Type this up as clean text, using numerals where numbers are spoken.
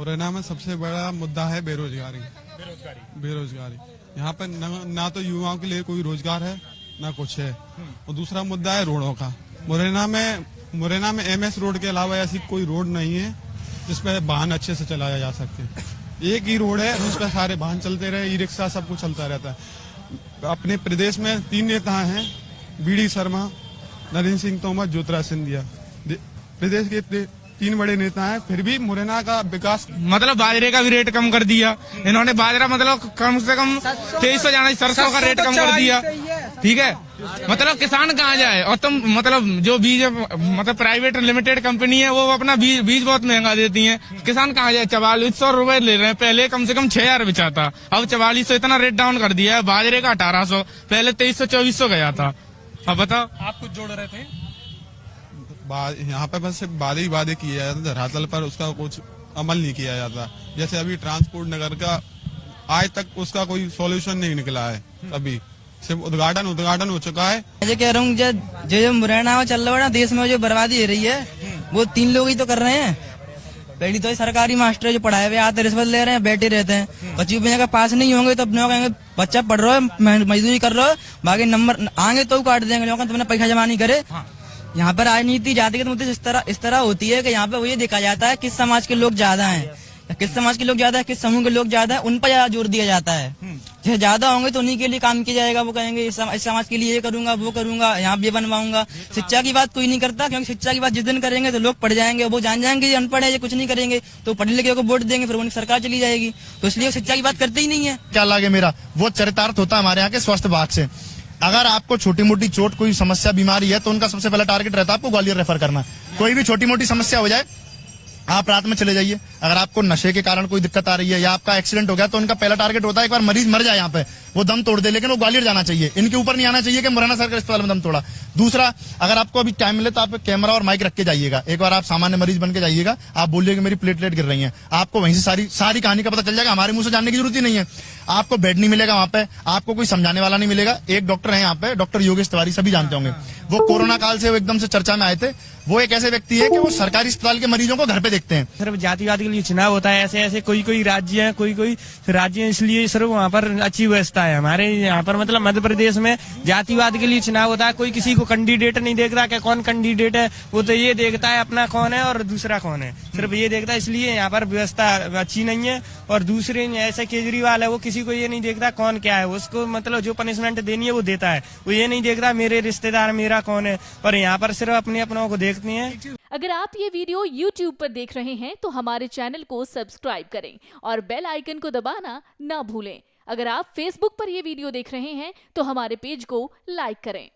मुरैना में सबसे बड़ा मुद्दा है बेरोजगारी। बेरोजगारी यहाँ पे ना तो युवाओं के लिए कोई रोजगार है ना कुछ है। और दूसरा मुद्दा है रोडों का। मुरैना में एमएस रोड के अलावा ऐसी कोई रोड नहीं है जिसपे वाहन अच्छे से चलाया जा सके। एक ही रोड है उस पर सारे वाहन चलते रहे, ई रिक्शा सब कुछ चलता रहता है। अपने प्रदेश में 3 नेता हैं, बीडी शर्मा, नरेंद्र सिंह तोमर, ज्योतिरादित्य सिंधिया। प्रदेश के 3 बड़े नेता हैं, फिर भी मुरैना का विकास। मतलब बाजरे का भी रेट कम कर दिया इन्होंने। बाजरा मतलब कम से कम 2300 जाना, सरसों का रेट कम कर दिया। ठीक है, मतलब किसान कहाँ जाए। और तुम मतलब जो बीज मतलब प्राइवेट लिमिटेड कंपनी है वो अपना बीज बहुत महंगा देती है। किसान कहाँ जाए। 4400 रुपए ले रहे हैं, पहले कम से कम 6000 बिचा था, अब 4400 इतना रेट डाउन कर दिया है। बाजरे का 1800, पहले 2300-2400 गया था। अब बताओ आप कुछ जोड़ रहे थे। यहाँ पे बस वादे किए जाते, धरातल पर उसका कुछ अमल नहीं किया जाता। जैसे अभी ट्रांसपोर्ट नगर का आज तक उसका कोई सॉल्यूशन नहीं निकला है। अभी सिर्फ उद्घाटन हो चुका है। मैं कह रहा हूँ जो मुरैना में चल रहा है ना, देश में जो बर्बादी हो रही है वो 3 लोग ही तो कर रहे हैं। पहली तो सरकारी मास्टर जो पढ़ाए हुए आते रिश्वत ले रहे हैं, बैठे रहते हैं। 25 का पास नहीं होंगे तो अपने कहेंगे बच्चा पढ़ रहा है, मजदूरी कर रहा है, बाकी नंबर आएंगे तो काट देंगे, तुमने पैसा जमा नहीं करे। यहाँ पर राजनीति जातिगत मुद्दे इस तरह होती है कि यहाँ पे वो ये देखा जाता है किस समाज के लोग ज्यादा हैं, किस समाज के लोग ज्यादा है, किस समूह के लोग ज्यादा है, उन पर ज्यादा जोर दिया जाता है। जो ज्यादा होंगे तो उन्हीं के लिए काम किया जाएगा। वो कहेंगे इस समाज के लिए ये करूंगा, वो करूंगा, यहाँ ये बनवाऊंगा। शिक्षा की बात कोई नहीं करता, क्योंकि शिक्षा की बात जिस दिन करेंगे तो लोग पढ़ जाएंगे, वो जान जाएंगे ये अनपढ़ है, ये कुछ नहीं करेंगे, तो पढ़े लिखे को वोट देंगे, फिर उनकी सरकार चली जाएगी। तो इसलिए शिक्षा की बात करते ही नहीं है। क्या लागे मेरा वो चरितार्थ होता है हमारे यहाँ के स्वास्थ्य विभाग से। अगर आपको छोटी मोटी चोट, कोई समस्या, बीमारी है तो उनका सबसे पहला टारगेट रहता है आपको ग्वालियर रेफर करना। कोई भी छोटी मोटी समस्या हो जाए आप रात में चले जाइए। अगर आपको नशे के कारण कोई दिक्कत आ रही है या आपका एक्सीडेंट हो गया तो उनका पहला टारगेट होता है एक बार मरीज मर जाए यहाँ पे, वो दम तोड़ दे, लेकिन वो ग्वालियर जाना चाहिए। इनके ऊपर नहीं आना चाहिए कि मुरैना सरकारी अस्पताल में दम तोड़ा। दूसरा, अगर आपको अभी टाइम मिले तो आप कैमरा और माइक रख के जाइएगा। एक बार आप सामान्य मरीज बन के जाइएगा, आप बोलिए कि मेरी प्लेटलेट गिर रही है, आपको वहीं से सारी कहानी का पता चल जाएगा। हमारे मुंह से जानने की जरूरत ही नहीं है। आपको बेड नहीं मिलेगा वहां पे, आपको कोई समझाने वाला नहीं मिलेगा। एक डॉक्टर है यहाँ पे, डॉक्टर योगेश तिवारी, सभी जानते होंगे। वो कोरोना काल से वो एकदम से चर्चा में आए थे। वो एक ऐसे व्यक्ति है कि वो सरकारी अस्पताल के मरीजों को घर पे देखते हैं। सिर्फ जातिवाद के लिए चुनाव होता है। ऐसे कोई राज्य है, कोई राज्य है, इसलिए सिर्फ वहाँ पर अच्छी व्यवस्था है। हमारे यहाँ पर मतलब मध्य प्रदेश में जातिवाद के लिए चुनाव होता है। कोई किसी को कैंडिडेट नहीं देख रहा कि कौन कैंडिडेट है, वो तो ये देखता है अपना कौन है और दूसरा कौन है, सिर्फ ये देखता है। इसलिए यहाँ पर व्यवस्था अच्छी नहीं है। और दूसरे ऐसे केजरीवाल है, वो किसी को ये नहीं देखता कौन क्या है, उसको मतलब जो पनिशमेंट देनी है वो देता है। वो ये नहीं देख रहा मेरे रिश्तेदार मेरा कौन है, पर यहाँ पर सिर्फ अपनों को देखते हैं। अगर आप ये वीडियो YouTube पर देख रहे हैं तो हमारे चैनल को सब्सक्राइब करें और बेल आइकन को दबाना ना भूलें। अगर आप Facebook पर ये वीडियो देख रहे हैं तो हमारे पेज को लाइक करें।